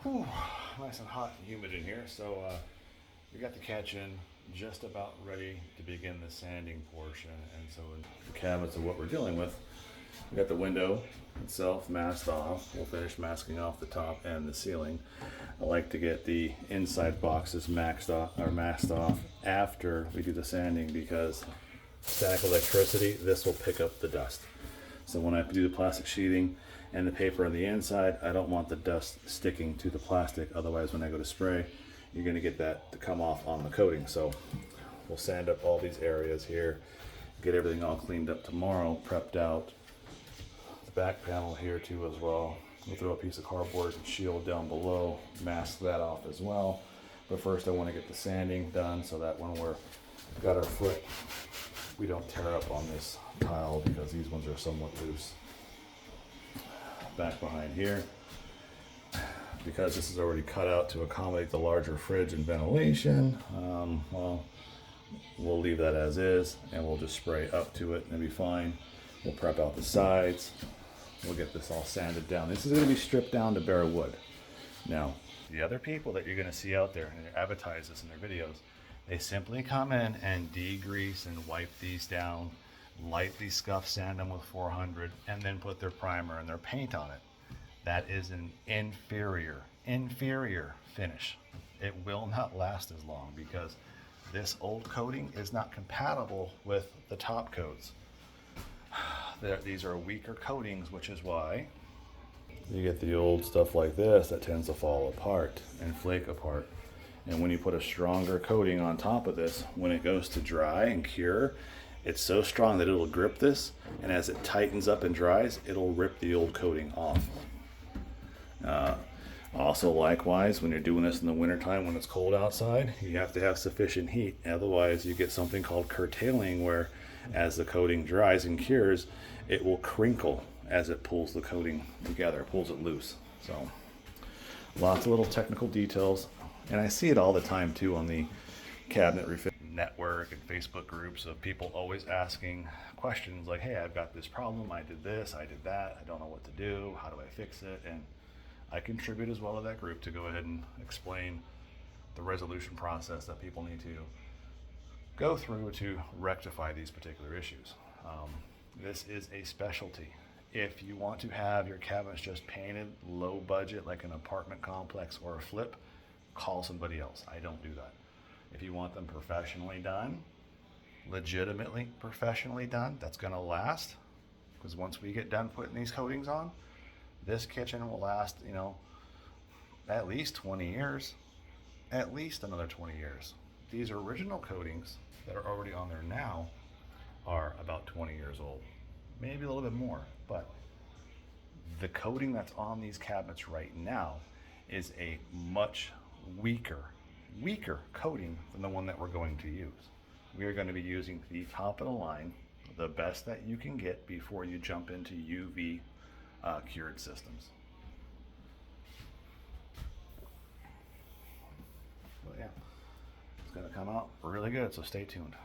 Whew, nice and hot and humid in here. So we got the catch in, just about ready to begin the sanding portion. And so the cabinets of what we're dealing with, we got the window itself masked off. We'll finish masking off the top and the ceiling. I like to get the inside boxes masked off after we do the sanding, because static electricity, this will pick up the dust. So when I do the plastic sheeting and the paper on the inside, I don't want the dust sticking to the plastic. Otherwise, when I go to spray, you're going to get that to come off on the coating. So we'll sand up all these areas here, get everything all cleaned up tomorrow, prepped out. The back panel here too as well. We'll throw a piece of cardboard and shield down below, mask that off as well. But first I want to get the sanding done so that when we're got our foot, we don't tear up on this tile, because these ones are somewhat loose. Back behind here, because this is already cut out to accommodate the larger fridge and ventilation, well, we'll leave that as is, and we'll just spray up to it and it'll be fine. We'll prep out the sides. We'll get this all sanded down. This is going to be stripped down to bare wood. Now, the other people that you're going to see out there, and they advertise this in their videos, they simply come in and degrease and wipe these down, lightly scuff sand them with 400, and then put their primer and their paint on it. That is an inferior finish. It will not last as long, because this old coating is not compatible with the top coats. These are weaker coatings, which is why you get the old stuff like this that tends to fall apart and flake apart. And when you put a stronger coating on top of this, when it goes to dry and cure, it's so strong that it'll grip this, and as it tightens up and dries, it'll rip the old coating off. Also, likewise, when you're doing this in the wintertime when it's cold outside, you have to have sufficient heat. Otherwise, you get something called curtailing, where as the coating dries and cures, it will crinkle as it pulls the coating together, pulls it loose. So lots of little technical details. And I see it all the time too on the cabinet refit network and Facebook groups of people always asking questions like, hey, I've got this problem, I did this, I did that, I don't know what to do, how do I fix it? And I contribute as well to that group to go ahead and explain the resolution process that people need to go through to rectify these particular issues. This is a specialty. If you want to have your cabinets just painted, low budget, like an apartment complex or a flip, call somebody else. I don't do that. If you want them professionally done, legitimately professionally done, that's gonna last, because once we get done putting these coatings on, this kitchen will last, at least 20 years, at least another 20 years. These original coatings that are already on there now are about 20 years old, maybe a little bit more, but the coating that's on these cabinets right now is a much weaker coating than the one that we're going to use. We are going to be using the top of the line, the best that you can get before you jump into UV cured systems. But yeah, it's going to come out really good, so stay tuned.